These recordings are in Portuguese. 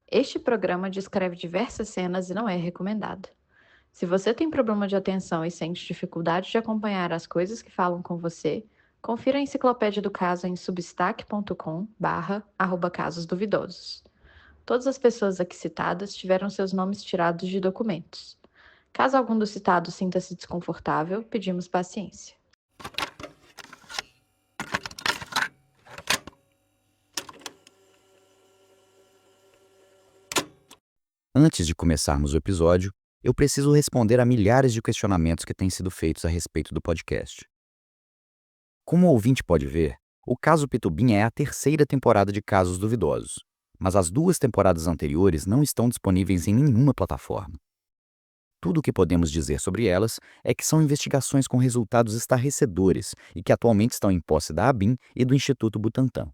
Este programa descreve diversas cenas e não é recomendado. Se você tem problema de atenção e sente dificuldade de acompanhar as coisas que falam com você, confira a enciclopédia do caso em substack.com/casos duvidosos. Todas as pessoas aqui citadas tiveram seus nomes tirados de documentos. Caso algum dos citados sinta-se desconfortável, pedimos paciência. Antes de começarmos o episódio, eu preciso responder a milhares de questionamentos que têm sido feitos a respeito do podcast. Como o ouvinte pode ver, o caso Pitubinha é a terceira temporada de Casos Duvidosos, mas as duas temporadas anteriores não estão disponíveis em nenhuma plataforma. Tudo o que podemos dizer sobre elas é que são investigações com resultados estarrecedores e que atualmente estão em posse da ABIN e do Instituto Butantan.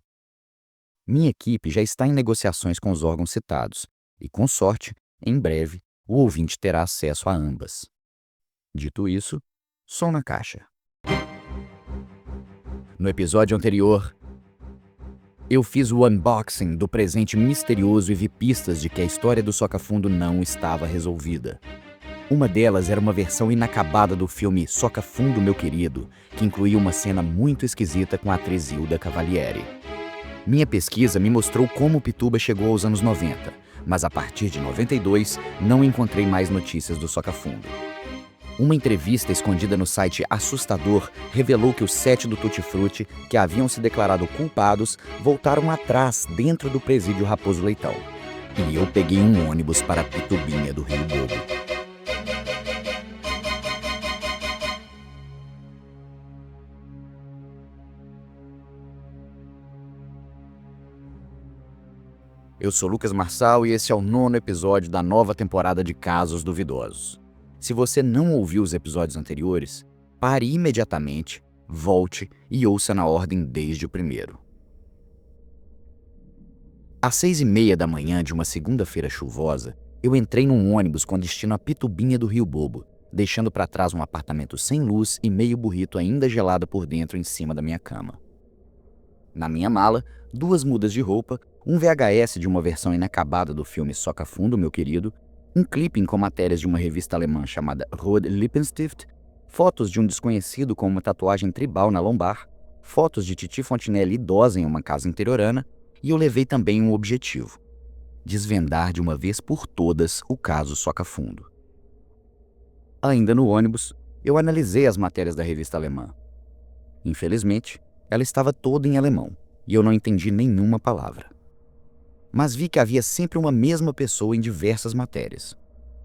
Minha equipe já está em negociações com os órgãos citados e, com sorte, em breve, o ouvinte terá acesso a ambas. Dito isso, som na caixa. No episódio anterior, eu fiz o unboxing do presente misterioso e vi pistas de que a história do Soca Fundo não estava resolvida. Uma delas era uma versão inacabada do filme Soca Fundo, Meu Querido, que incluía uma cena muito esquisita com a atriz Hilda Cavalieri. Minha pesquisa me mostrou como Pituba chegou aos anos 90, mas a partir de 92 não encontrei mais notícias do Soca Fundo. Uma entrevista escondida no site Assustador revelou que os 7 do Tutti Frutti, que haviam se declarado culpados, voltaram atrás dentro do presídio Raposo Leitão. E eu peguei um ônibus para Pitubinha do Rio Bobo. Eu sou Lucas Marçal e esse é o 9º episódio da nova temporada de Casos Duvidosos. Se você não ouviu os episódios anteriores, pare imediatamente, volte e ouça na ordem desde o primeiro. Às 6h30 da manhã de uma segunda-feira chuvosa, eu entrei num ônibus com destino a Pitubinha do Rio Bobo, deixando para trás um apartamento sem luz e meio burrito ainda gelado por dentro em cima da minha cama. Na minha mala, 2 mudas de roupa, um VHS de uma versão inacabada do filme Soca Fundo, Meu Querido, um clipping com matérias de uma revista alemã chamada Rode Lippenstift, fotos de um desconhecido com uma tatuagem tribal na lombar, fotos de Titi Fontinelli idosa em uma casa interiorana, e eu levei também um objetivo: desvendar de uma vez por todas o caso Soca Fundo. Ainda no ônibus, eu analisei as matérias da revista alemã. Infelizmente, ela estava toda em alemão, e eu não entendi nenhuma palavra. Mas vi que havia sempre uma mesma pessoa em diversas matérias.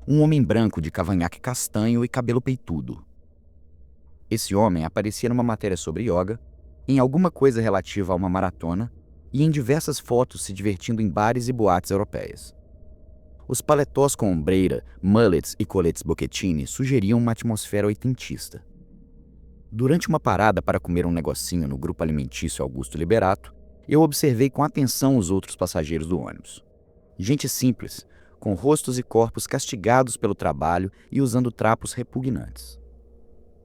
Um homem branco de cavanhaque castanho e cabelo peitudo. Esse homem aparecia numa matéria sobre yoga, em alguma coisa relativa a uma maratona e em diversas fotos se divertindo em bares e boates europeias. Os paletós com ombreira, mullets e coletes Bocchettini sugeriam uma atmosfera oitentista. Durante uma parada para comer um negocinho no grupo alimentício Augusto Liberato, eu observei com atenção os outros passageiros do ônibus. Gente simples, com rostos e corpos castigados pelo trabalho e usando trapos repugnantes.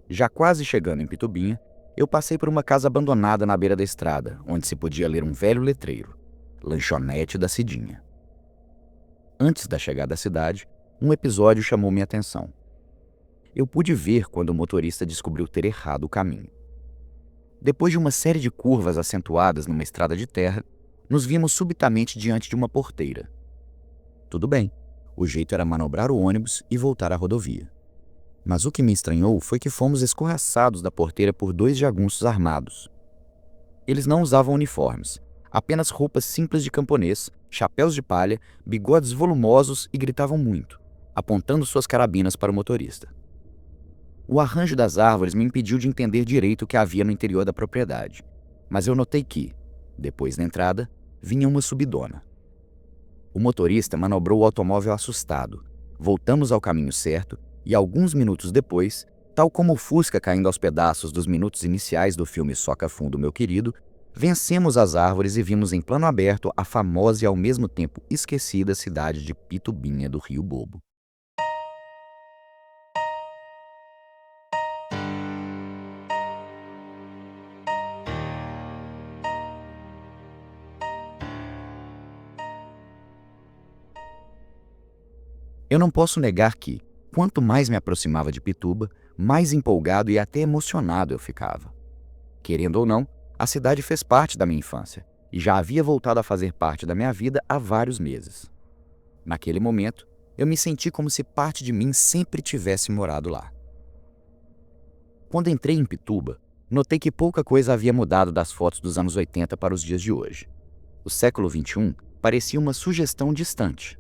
Já quase chegando em Pitubinha, eu passei por uma casa abandonada na beira da estrada, onde se podia ler um velho letreiro: Lanchonete da Cidinha. Antes da chegada à cidade, um episódio chamou minha atenção. Eu pude ver quando o motorista descobriu ter errado o caminho. Depois de uma série de curvas acentuadas numa estrada de terra, nos vimos subitamente diante de uma porteira. Tudo bem, o jeito era manobrar o ônibus e voltar à rodovia. Mas o que me estranhou foi que fomos escorraçados da porteira por 2 jagunços armados. Eles não usavam uniformes, apenas roupas simples de camponês, chapéus de palha, bigodes volumosos e gritavam muito, apontando suas carabinas para o motorista. O arranjo das árvores me impediu de entender direito o que havia no interior da propriedade, mas eu notei que, depois da entrada, vinha uma subidona. O motorista manobrou o automóvel assustado. Voltamos ao caminho certo e, alguns minutos depois, tal como o Fusca caindo aos pedaços dos minutos iniciais do filme Soca Fundo, Meu Querido, vencemos as árvores e vimos em plano aberto a famosa e ao mesmo tempo esquecida cidade de Pitubinha do Rio Bobo. Eu não posso negar que, quanto mais me aproximava de Pituba, mais empolgado e até emocionado eu ficava. Querendo ou não, a cidade fez parte da minha infância e já havia voltado a fazer parte da minha vida há vários meses. Naquele momento, eu me senti como se parte de mim sempre tivesse morado lá. Quando entrei em Pituba, notei que pouca coisa havia mudado das fotos dos anos 80 para os dias de hoje. O século XXI parecia uma sugestão distante.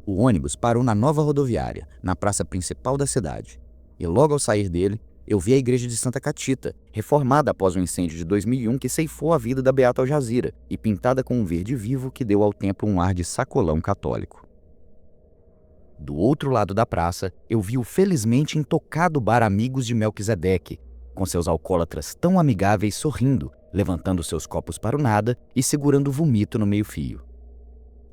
O ônibus parou na nova rodoviária, na praça principal da cidade, e logo ao sair dele, eu vi a igreja de Santa Catita, reformada após o incêndio de 2001 que ceifou a vida da Beata Aljazira e pintada com um verde vivo que deu ao templo um ar de sacolão católico. Do outro lado da praça, eu vi o felizmente intocado bar Amigos de Melquisedeque, com seus alcoólatras tão amigáveis sorrindo, levantando seus copos para o nada e segurando o vomito no meio-fio.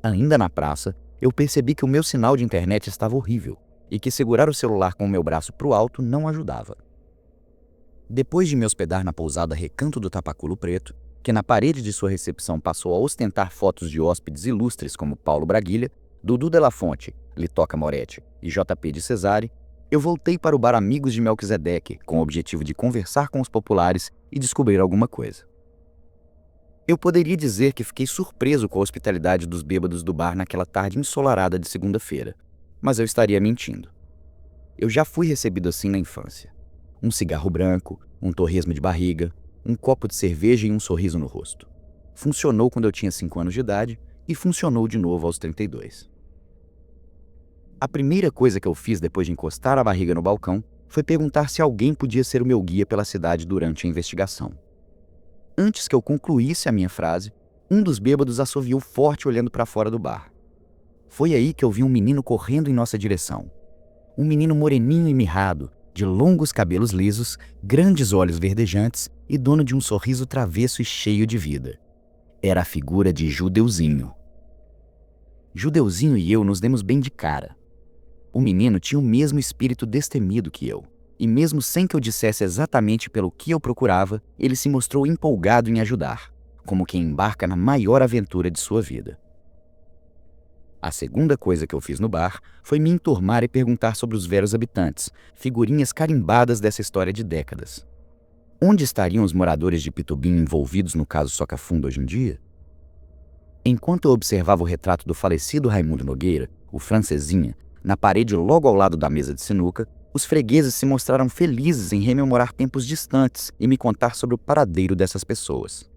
Ainda na praça, eu percebi que o meu sinal de internet estava horrível e que segurar o celular com o meu braço para o alto não ajudava. Depois de me hospedar na pousada Recanto do Tapaculo Preto, que na parede de sua recepção passou a ostentar fotos de hóspedes ilustres como Paulo Braguilha, Dudu de la Fonte, Litoca Moretti e JP de Cesare, eu voltei para o bar Amigos de Melquisedeque com o objetivo de conversar com os populares e descobrir alguma coisa. Eu poderia dizer que fiquei surpreso com a hospitalidade dos bêbados do bar naquela tarde ensolarada de segunda-feira, mas eu estaria mentindo. Eu já fui recebido assim na infância. Um cigarro branco, um torresmo de barriga, um copo de cerveja e um sorriso no rosto. Funcionou quando eu tinha 5 anos de idade e funcionou de novo aos 32. A primeira coisa que eu fiz depois de encostar a barriga no balcão foi perguntar se alguém podia ser o meu guia pela cidade durante a investigação. Antes que eu concluísse a minha frase, um dos bêbados assoviou forte olhando para fora do bar. Foi aí que eu vi um menino correndo em nossa direção. Um menino moreninho e mirrado, de longos cabelos lisos, grandes olhos verdejantes e dono de um sorriso travesso e cheio de vida. Era a figura de Judeuzinho. Judeuzinho e eu nos demos bem de cara. O menino tinha o mesmo espírito destemido que eu, e mesmo sem que eu dissesse exatamente pelo que eu procurava, ele se mostrou empolgado em ajudar, como quem embarca na maior aventura de sua vida. A segunda coisa que eu fiz no bar foi me enturmar e perguntar sobre os velhos habitantes, figurinhas carimbadas dessa história de décadas. Onde estariam os moradores de Pitubinha envolvidos no caso Soca Fundo hoje em dia? Enquanto eu observava o retrato do falecido Raimundo Nogueira, o Francesinha, na parede logo ao lado da mesa de sinuca, os fregueses se mostraram felizes em rememorar tempos distantes e me contar sobre o paradeiro dessas pessoas.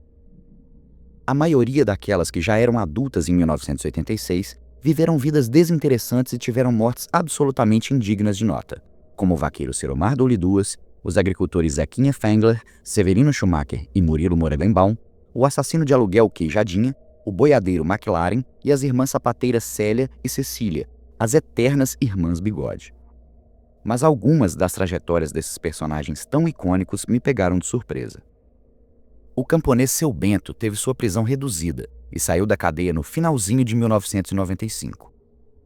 A maioria daquelas que já eram adultas em 1986 viveram vidas desinteressantes e tiveram mortes absolutamente indignas de nota, como o vaqueiro Seromar Doli Duas, os agricultores Zequinha Fengler, Severino Schumacher e Murilo Morelenbaum, o assassino de aluguel Queijadinha, o boiadeiro McLaren e as irmãs sapateiras Célia e Cecília, as eternas Irmãs Bigode. Mas algumas das trajetórias desses personagens tão icônicos me pegaram de surpresa. O camponês Seu Bento teve sua prisão reduzida e saiu da cadeia no finalzinho de 1995.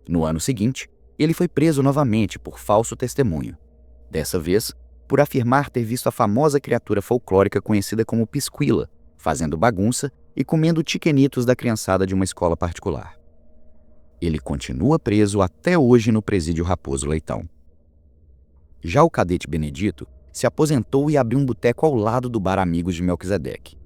No ano seguinte, ele foi preso novamente por falso testemunho. Dessa vez, por afirmar ter visto a famosa criatura folclórica conhecida como Pisquila, fazendo bagunça e comendo tiquenitos da criançada de uma escola particular. Ele continua preso até hoje no presídio Raposo Leitão. Já o cadete Benedito se aposentou e abriu um boteco ao lado do bar Amigos de Melquisedeque.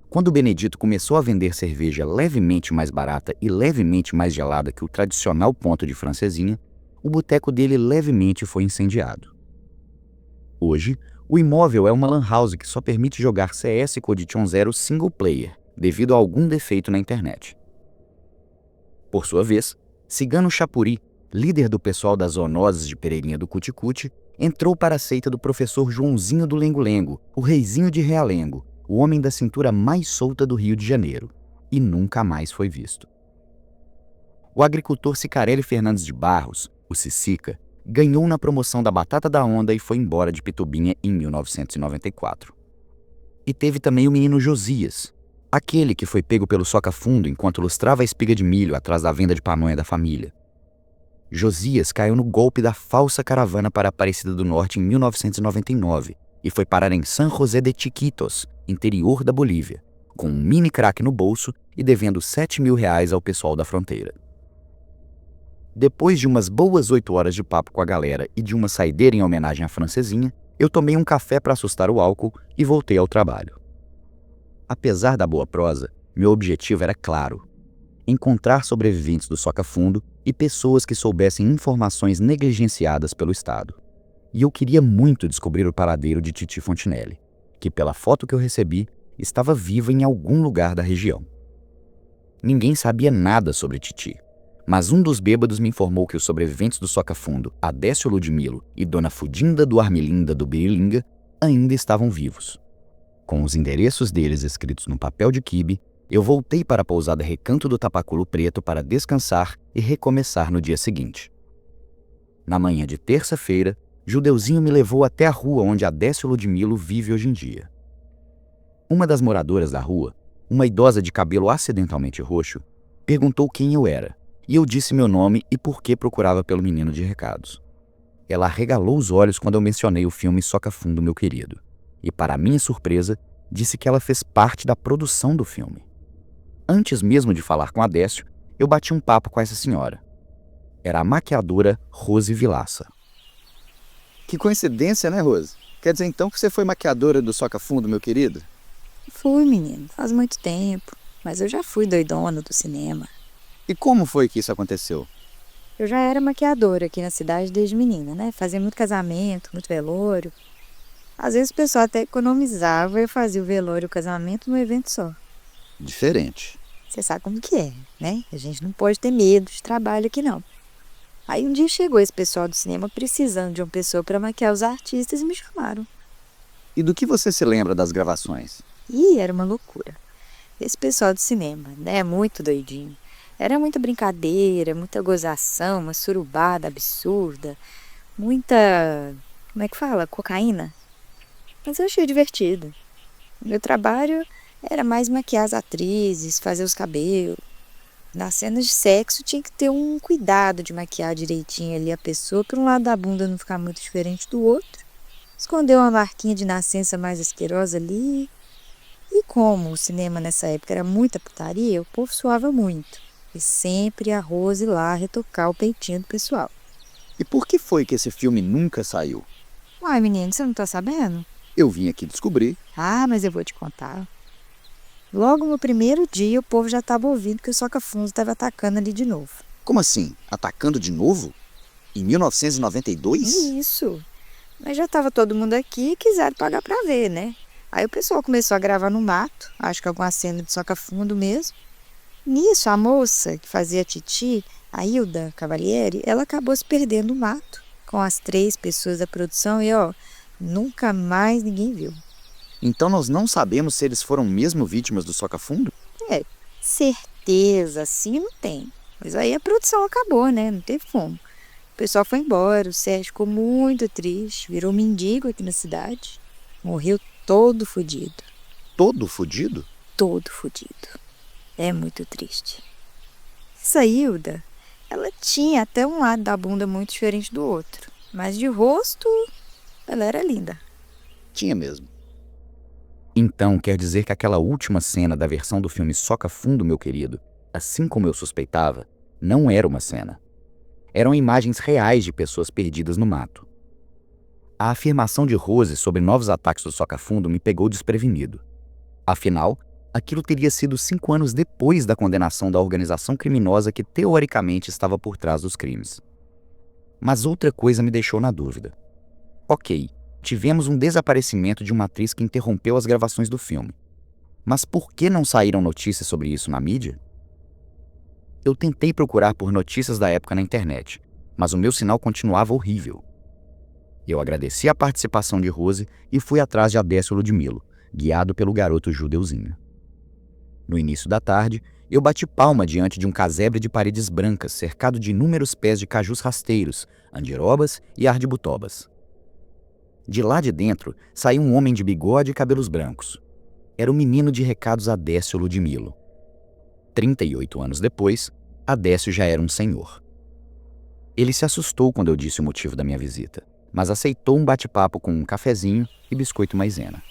Quando o Benedito começou a vender cerveja levemente mais barata e levemente mais gelada que o tradicional ponto de Francesinha, o boteco dele levemente foi incendiado. Hoje, o imóvel é uma lan house que só permite jogar CS Condition Zero single player, devido a algum defeito na internet. Por sua vez, Cigano Chapuri, líder do pessoal das zoonoses de Pereirinha do Cuticute, entrou para a seita do professor Joãozinho do Lengo-Lengo, o reizinho de Realengo, o homem da cintura mais solta do Rio de Janeiro, e nunca mais foi visto. O agricultor Cicarelli Fernandes de Barros, o Cicica, ganhou na promoção da Batata da Onda e foi embora de Pitubinha em 1994. E teve também o menino Josias, aquele que foi pego pelo Soca Fundo enquanto lustrava a espiga de milho atrás da venda de pamonha da família. Josias caiu no golpe da falsa caravana para Aparecida do Norte em 1999 e foi parar em San José de Chiquitos, interior da Bolívia, com um mini crack no bolso e devendo R$7.000 ao pessoal da fronteira. Depois de umas boas 8 horas de papo com a galera e de uma saideira em homenagem à francesinha, eu tomei um café para assustar o álcool e voltei ao trabalho. Apesar da boa prosa, meu objetivo era claro: encontrar sobreviventes do Soca-Fundo e pessoas que soubessem informações negligenciadas pelo Estado. E eu queria muito descobrir o paradeiro de Titi Fontinelli, que pela foto que eu recebi, estava viva em algum lugar da região. Ninguém sabia nada sobre Titi, mas um dos bêbados me informou que os sobreviventes do Soca-Fundo, Adécio Ludmilo e Dona Fudinda do Armelinda do Birilinga, ainda estavam vivos. Com os endereços deles escritos no papel de quibe, eu voltei para a pousada Recanto do Tapaculo Preto para descansar e recomeçar no dia seguinte. Na manhã de terça-feira, Judeuzinho me levou até a rua onde Adécio Ludmilo vive hoje em dia. Uma das moradoras da rua, uma idosa de cabelo acidentalmente roxo, perguntou quem eu era, e eu disse meu nome e por que procurava pelo menino de recados. Ela arregalou os olhos quando eu mencionei o filme Soca-Fundo, meu querido, e para minha surpresa, disse que ela fez parte da produção do filme. Antes mesmo de falar com Adécio, eu bati um papo com essa senhora. Era a maquiadora Rose Vilaça. Que coincidência, né, Rose? Quer dizer então que você foi maquiadora do Soca-Fundo, meu querido? Fui, menino, faz muito tempo, mas eu já fui doidona do cinema. E como foi que isso aconteceu? Eu já era maquiadora aqui na cidade desde menina, né? Fazia muito casamento, muito velório. Às vezes o pessoal até economizava e eu fazia o velório e o casamento num evento só. Diferente. Você sabe como que é, né? A gente não pode ter medo de trabalho aqui, não. Aí um dia chegou esse pessoal do cinema precisando de uma pessoa para maquiar os artistas e me chamaram. E do que você se lembra das gravações? Ih, era uma loucura. Esse pessoal do cinema, né? Muito doidinho. Era muita brincadeira, muita gozação, uma surubada absurda, muita... como é que fala? Cocaína. Mas eu achei divertido. O meu trabalho era mais maquiar as atrizes, fazer os cabelos. Nas cenas de sexo tinha que ter um cuidado de maquiar direitinho ali a pessoa, para um lado da bunda não ficar muito diferente do outro. Esconder uma marquinha de nascença mais asquerosa ali. E como o cinema nessa época era muita putaria, o povo suava muito. E sempre a Rose lá retocar o peitinho do pessoal. E por que foi que esse filme nunca saiu? Uai, menino, você não tá sabendo? Eu vim aqui descobrir. Ah, mas eu vou te contar. Logo no primeiro dia, o povo já estava ouvindo que o Soca-Fundo estava atacando ali de novo. Como assim? Atacando de novo? Em 1992? Isso. Mas já estava todo mundo aqui e quiseram pagar pra ver, né? Aí o pessoal começou a gravar no mato, acho que alguma cena de Soca-Fundo mesmo. Nisso, a moça que fazia a Titi, a Hilda Cavalieri, ela acabou se perdendo no mato com as 3 pessoas da produção e, nunca mais ninguém viu. Então nós não sabemos se eles foram mesmo vítimas do Soca-Fundo? Certeza, assim não tem. Mas aí a produção acabou, né? Não teve como. O pessoal foi embora, o Sérgio ficou muito triste, virou mendigo aqui na cidade. Morreu todo fodido. Todo fudido? Todo fodido. É muito triste. Essa Hilda, ela tinha até um lado da bunda muito diferente do outro. Mas de rosto, ela era linda. Tinha mesmo. Então quer dizer que aquela última cena da versão do filme Soca-Fundo, meu querido, assim como eu suspeitava, não era uma cena. Eram imagens reais de pessoas perdidas no mato. A afirmação de Rose sobre novos ataques do Soca-Fundo me pegou desprevenido. Afinal, aquilo teria sido 5 anos depois da condenação da organização criminosa que teoricamente estava por trás dos crimes. Mas outra coisa me deixou na dúvida. Ok, tivemos um desaparecimento de uma atriz que interrompeu as gravações do filme. Mas por que não saíram notícias sobre isso na mídia? Eu tentei procurar por notícias da época na internet, mas o meu sinal continuava horrível. Eu agradeci a participação de Rose e fui atrás de Adécio Ludmilo, guiado pelo garoto Judeuzinho. No início da tarde, eu bati palma diante de um casebre de paredes brancas cercado de inúmeros pés de cajus rasteiros, andirobas e ardibutobas. De lá de dentro saiu um homem de bigode e cabelos brancos. Era o menino de recados Adécio Ludmilo. 38 anos depois, Adécio já era um senhor. Ele se assustou quando eu disse o motivo da minha visita, mas aceitou um bate-papo com um cafezinho e biscoito maisena.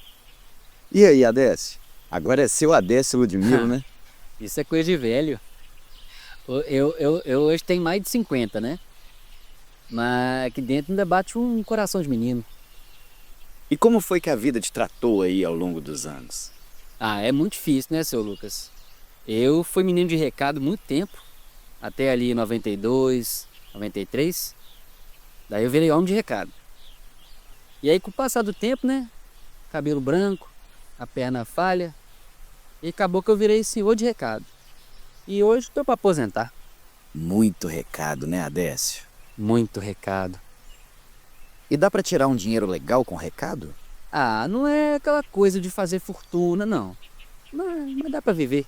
E aí, Adécio? Agora é seu Adécio Ludmilo, né? Isso é coisa de velho. Eu hoje tenho mais de 50, né? Mas aqui dentro ainda bate um coração de menino. E como foi que a vida te tratou aí ao longo dos anos? Ah, é muito difícil, né, seu Lucas? Eu fui menino de recado muito tempo, até ali em 92, 93. Daí eu virei homem de recado. E aí com o passar do tempo, né, cabelo branco, a perna falha, e acabou que eu virei senhor de recado. E hoje tô para aposentar. Muito recado, né, Adécio? Muito recado. E dá pra tirar um dinheiro legal com recado? Ah, não é aquela coisa de fazer fortuna, não. Mas dá pra viver.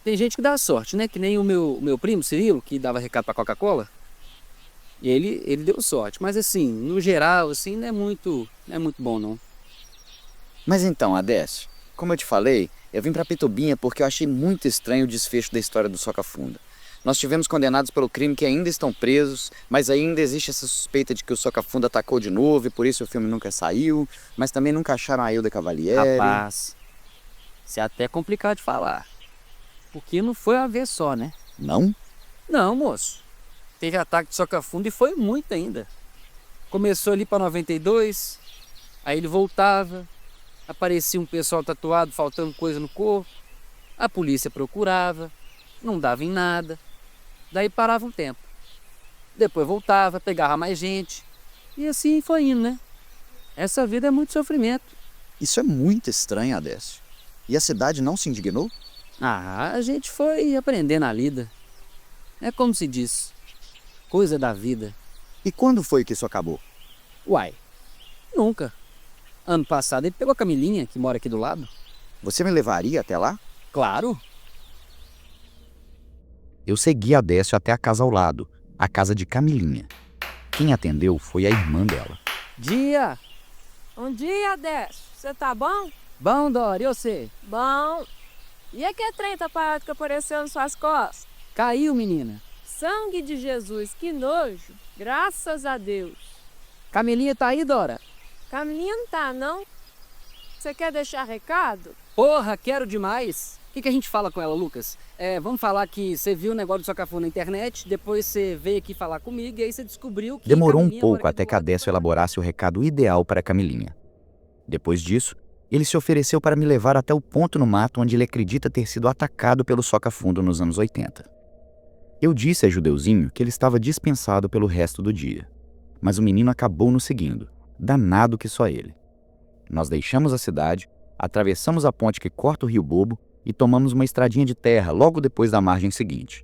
Tem gente que dá sorte, né? Que nem o meu primo, Cirilo, que dava recado pra Coca-Cola. E ele deu sorte. Mas assim, no geral, assim, não é muito bom, não. Mas então, Adécio, como eu te falei, eu vim pra Pitubinha porque eu achei muito estranho o desfecho da história do Soca Funda. Nós tivemos condenados pelo crime que ainda estão presos, mas ainda existe essa suspeita de que o Soca Funda atacou de novo e por isso o filme nunca saiu, mas também nunca acharam a Hilda Cavalieri. Rapaz, isso é até complicado de falar. Porque não foi uma vez só, né? Não? Não, moço. Teve ataque de Soca Funda e foi muito ainda. Começou ali para 92, aí ele voltava, aparecia um pessoal tatuado faltando coisa no corpo, a polícia procurava, não dava em nada, daí parava um tempo. Depois voltava, pegava mais gente, e assim foi indo, né? Essa vida é muito sofrimento. Isso é muito estranho, Adécio. E a cidade não se indignou? Ah, a gente foi aprendendo a lida. É como se diz, coisa da vida. E quando foi que isso acabou? Uai, nunca. Ano passado ele pegou a Camilinha, que mora aqui do lado. Você me levaria até lá? Claro. Eu segui Adécio até a casa ao lado, a casa de Camilinha. Quem atendeu foi a irmã dela. Dia! Bom dia, Décio. Você tá bom? Bom, Dora, e você? Bom. E aquele trem tá parado que apareceu nas suas costas? Caiu, menina. Sangue de Jesus, que nojo. Graças a Deus. Camilinha tá aí, Dora? Camilinha não tá, não? Você quer deixar recado? Porra, quero demais. O que a gente fala com ela, Lucas? Vamos falar que você viu o negócio do Soca Funda na internet, depois você veio aqui falar comigo e aí você descobriu que... Demorou um Camilinha pouco mora aqui até do que lado. Adécio elaborasse o recado ideal para Camilinha. Depois disso, ele se ofereceu para me levar até o ponto no mato onde ele acredita ter sido atacado pelo Soca Funda nos anos 80. Eu disse a Judeuzinho que ele estava dispensado pelo resto do dia, mas o menino acabou nos seguindo, danado que só ele. Nós deixamos a cidade, atravessamos a ponte que corta o Rio Bobo e tomamos uma estradinha de terra logo depois da margem seguinte.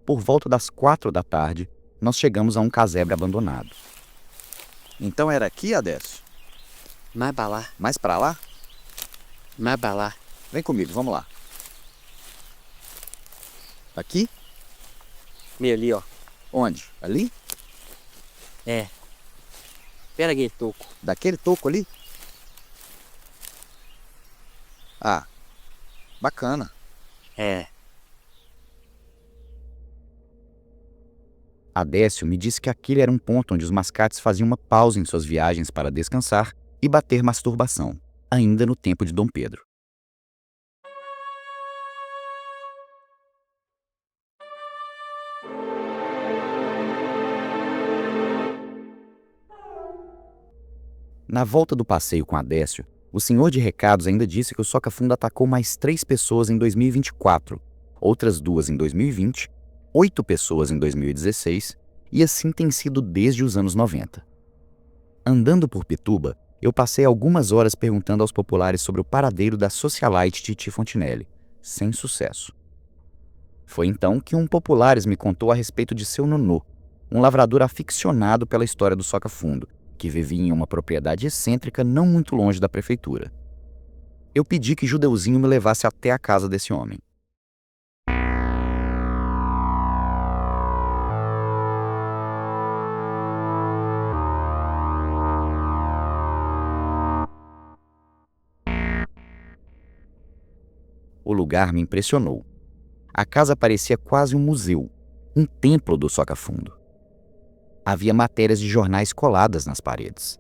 Por volta das 4 da tarde, nós chegamos a um casebre abandonado. Então era aqui, Adécio? Mais pra lá, Mais pra lá? mais pra lá. Vem comigo, vamos lá. Aqui? Meio ali, ó. Onde? Ali? Pera aqui, toco. Daquele toco ali? Ah, bacana. Adécio me disse que aquele era um ponto onde os mascates faziam uma pausa em suas viagens para descansar e bater masturbação, ainda no tempo de Dom Pedro. Na volta do passeio com Adécio, o senhor de recados ainda disse que o Soca Funda atacou mais 3 pessoas em 2024, outras 2 em 2020, 8 pessoas em 2016, e assim tem sido desde os anos 90. Andando por Pituba, eu passei algumas horas perguntando aos populares sobre o paradeiro da socialite Titi Fontinelli, sem sucesso. Foi então que um populares me contou a respeito de seu nonô, um lavrador aficionado pela história do Soca Fundo, que vivia em uma propriedade excêntrica não muito longe da prefeitura. Eu pedi que Judeuzinho me levasse até a casa desse homem. O lugar me impressionou. A casa parecia quase um museu, um templo do Soca Fundo. Havia matérias de jornais coladas nas paredes,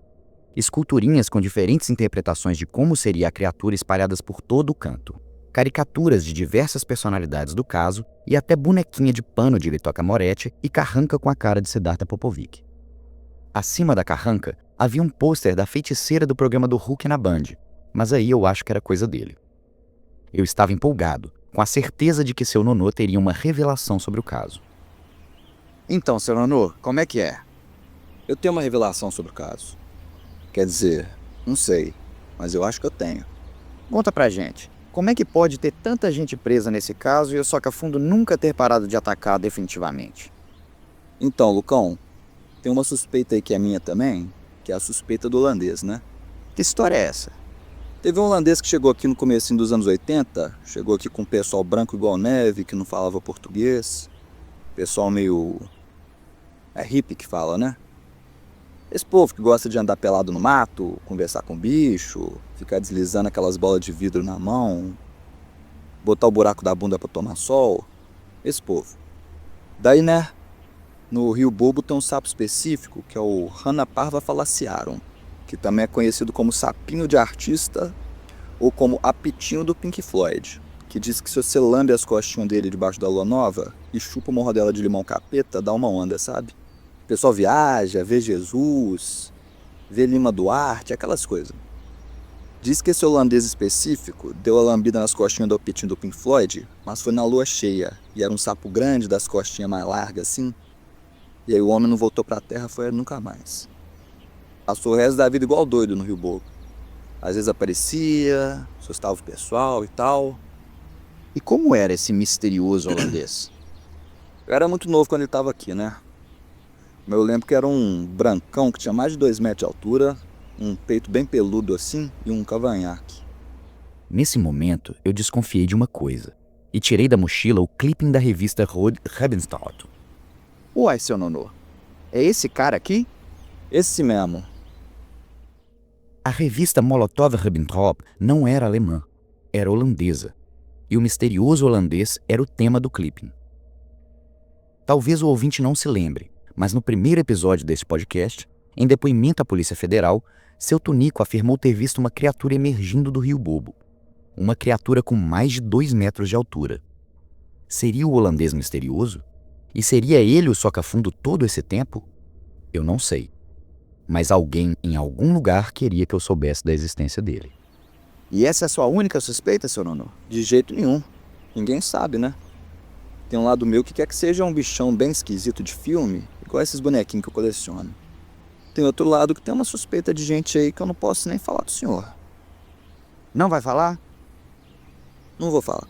esculturinhas com diferentes interpretações de como seria a criatura espalhadas por todo o canto. caricaturas de diversas personalidades do caso e até bonequinha de pano de Litoca Moretti e carranca com a cara de Siddhartha Popovic. Acima da carranca havia um pôster da feiticeira do programa do Hulk na Band, mas aí eu acho que era coisa dele. Eu estava empolgado, com a certeza de que seu nonô teria uma revelação sobre o caso. Então, seu Nonô, como é que é? Eu tenho uma revelação sobre o caso. Quer dizer, não sei, mas eu acho que eu tenho. Conta pra gente. Como é que pode ter tanta gente presa nesse caso e o Soca Fundo nunca ter parado de atacar definitivamente? Então, Lucão, tem uma suspeita aí que é minha também, que é a suspeita do holandês, né? Que história é essa? Teve um holandês que chegou aqui no comecinho dos anos 80, chegou aqui com um pessoal branco igual neve, que não falava português. Pessoal meio... é hippie que fala, né? Esse povo que gosta de andar pelado no mato, conversar com bicho, ficar deslizando aquelas bolas de vidro na mão, botar o buraco da bunda pra tomar sol. Esse povo. Daí, né, no Rio Bobo tem um sapo específico, que é o Ranaparva falaciarum, que também é conhecido como sapinho de artista ou como apitinho do Pink Floyd, que diz que se você lambe as costinhas dele debaixo da lua nova e chupa uma rodela de limão capeta, dá uma onda, sabe? O pessoal viaja, vê Jesus, vê Lima Duarte, aquelas coisas. Diz que esse holandês específico deu a lambida nas costinhas do apitinho do Pink Floyd, mas foi na lua cheia, e era um sapo grande das costinhas mais largas assim. E aí o homem não voltou pra terra, foi nunca mais. Passou o resto da vida igual doido no Rio Bobo. Às vezes aparecia, assustava o pessoal e tal. E como era esse misterioso holandês? Eu era muito novo quando ele tava aqui, né? Mas eu lembro que era um brancão que tinha mais de 2 metros de altura, um peito bem peludo assim e um cavanhaque. Nesse momento, eu desconfiei de uma coisa e tirei da mochila o clipping da revista Rode Rebenstorto. Uai, seu Nonô, é esse cara aqui? Esse mesmo. A revista Molotov-Ribbentrop não era alemã, era holandesa, e o misterioso holandês era o tema do clipping. Talvez o ouvinte não se lembre, mas no primeiro episódio desse podcast, em depoimento à Polícia Federal, seu Tunico afirmou ter visto uma criatura emergindo do Rio Bobo. Uma criatura com mais de 2 metros de altura. Seria o holandês misterioso? E seria ele o Soca-Fundo todo esse tempo? Eu não sei. Mas alguém em algum lugar queria que eu soubesse da existência dele. E essa é a sua única suspeita, seu Nonô? De jeito nenhum. Ninguém sabe, né? Tem um lado meu que quer que seja um bichão bem esquisito de filme, igual esses bonequinhos que eu coleciono. Tem outro lado que tem uma suspeita de gente aí que eu não posso nem falar do senhor. Não vai falar? Não vou falar.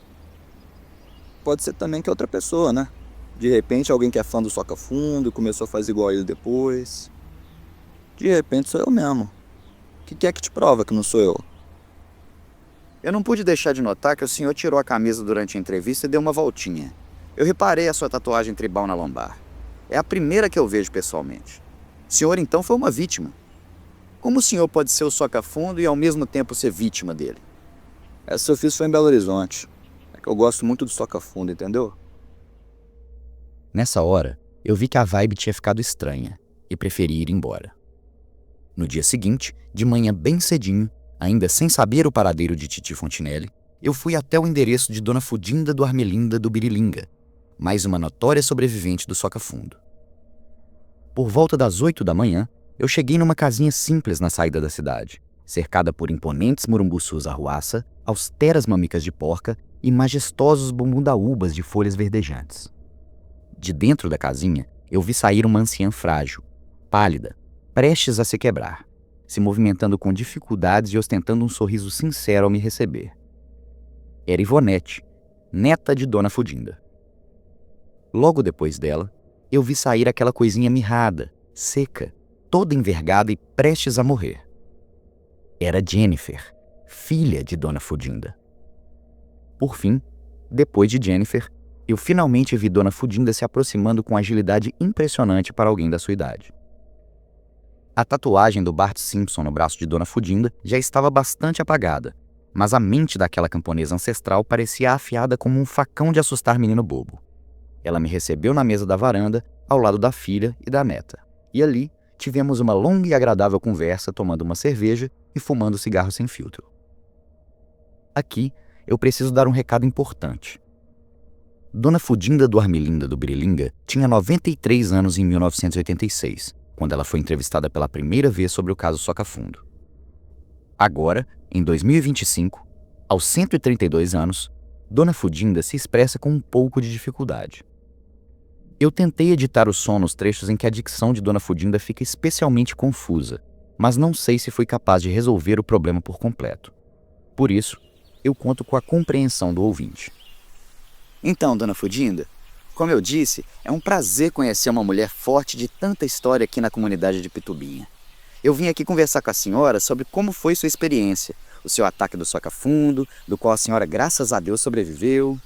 Pode ser também que é outra pessoa, né? De repente alguém que é fã do Soca Fundo e começou a fazer igual ele depois. De repente sou eu mesmo. O que é que te prova que não sou eu? Eu não pude deixar de notar que o senhor tirou a camisa durante a entrevista e deu uma voltinha. Eu reparei a sua tatuagem tribal na lombar. É a primeira que eu vejo pessoalmente. O senhor então foi uma vítima. Como o senhor pode ser o Soca Fundo e ao mesmo tempo ser vítima dele? Essa eu fiz foi em Belo Horizonte. É que eu gosto muito do Soca Fundo, entendeu? Nessa hora, eu vi que a vibe tinha ficado estranha e preferi ir embora. No dia seguinte, de manhã bem cedinho, ainda sem saber o paradeiro de Titi Fontinelli, eu fui até o endereço de Dona Fudinda do Armelinda do Birilinga, mais uma notória sobrevivente do Soca Fundo. Por volta das 8 da manhã, eu cheguei numa casinha simples na saída da cidade, cercada por imponentes murumbuçus arruaça, austeras mamicas de porca e majestosos bumbundaúbas de folhas verdejantes. De dentro da casinha, eu vi sair uma anciã frágil, pálida, prestes a se quebrar, se movimentando com dificuldades e ostentando um sorriso sincero ao me receber. Era Ivonete, neta de Dona Fudinda. Logo depois dela, eu vi sair aquela coisinha mirrada, seca, toda envergada e prestes a morrer. Era Jennifer, filha de Dona Fudinda. Por fim, depois de Jennifer, eu finalmente vi Dona Fudinda se aproximando com agilidade impressionante para alguém da sua idade. A tatuagem do Bart Simpson no braço de Dona Fudinda já estava bastante apagada, mas a mente daquela camponesa ancestral parecia afiada como um facão de assustar menino bobo. Ela me recebeu na mesa da varanda, ao lado da filha e da neta, e ali tivemos uma longa e agradável conversa tomando uma cerveja e fumando cigarro sem filtro. Aqui, eu preciso dar um recado importante. Dona Fudinda do Armilinda do Birilinga tinha 93 anos em 1986, quando ela foi entrevistada pela primeira vez sobre o caso Soca Fundo. Agora, em 2025, aos 132 anos, Dona Fudinda se expressa com um pouco de dificuldade. Eu tentei editar o som nos trechos em que a dicção de Dona Fudinda fica especialmente confusa, mas não sei se fui capaz de resolver o problema por completo. Por isso, eu conto com a compreensão do ouvinte. Então, Dona Fudinda, como eu disse, é um prazer conhecer uma mulher forte de tanta história aqui na comunidade de Pitubinha. Eu vim aqui conversar com a senhora sobre como foi sua experiência, o seu ataque do Soca Fundo, do qual a senhora, graças a Deus, sobreviveu.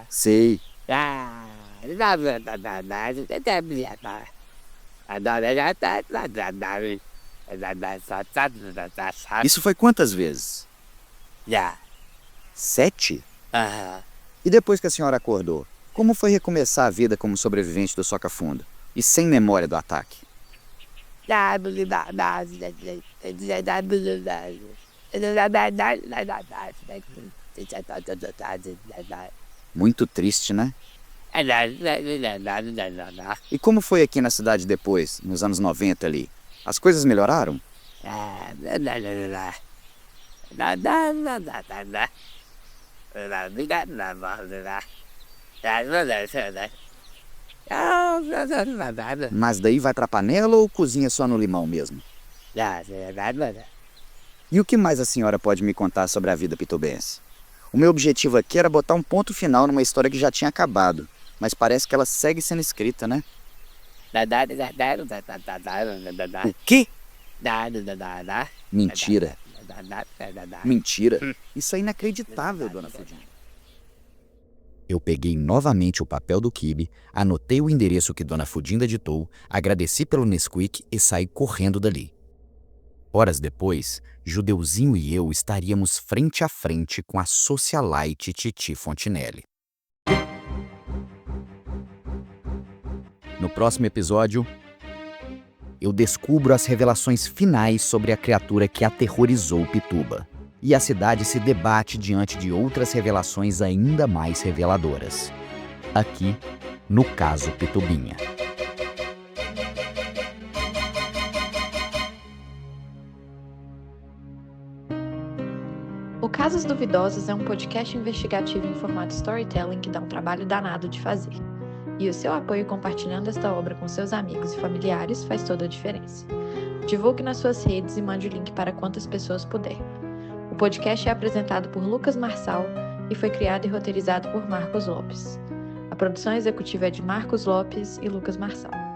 Sei. Isso foi quantas vezes? 7? E depois que a senhora acordou, como foi recomeçar a vida como sobrevivente do Soca Fundo e sem memória do ataque? Muito triste, né? E como foi aqui na cidade depois, nos anos 90 ali? As coisas melhoraram? Mas daí vai pra panela ou cozinha só no limão mesmo? E o que mais a senhora pode me contar sobre a vida pitobense? O meu objetivo aqui era botar um ponto final numa história que já tinha acabado, mas parece que ela segue sendo escrita, né? O quê? Mentira. Mentira? Isso é inacreditável, Dona Fudinda. Eu peguei novamente o papel do quibe, anotei o endereço que Dona Fudinda ditou, agradeci pelo Nesquik e saí correndo dali. Horas depois, Judeuzinho e eu estaríamos frente a frente com a socialite Titi Fontinelli. No próximo episódio, eu descubro as revelações finais sobre a criatura que aterrorizou Pituba. E a cidade se debate diante de outras revelações ainda mais reveladoras. Aqui, no caso Pitubinha. O Casos Duvidosos é um podcast investigativo em formato storytelling que dá um trabalho danado de fazer. E o seu apoio compartilhando esta obra com seus amigos e familiares faz toda a diferença. Divulgue nas suas redes e mande o link para quantas pessoas puder. O podcast é apresentado por Lucas Marçal e foi criado e roteirizado por Marcos Lopes. A produção executiva é de Marcos Lopes e Lucas Marçal.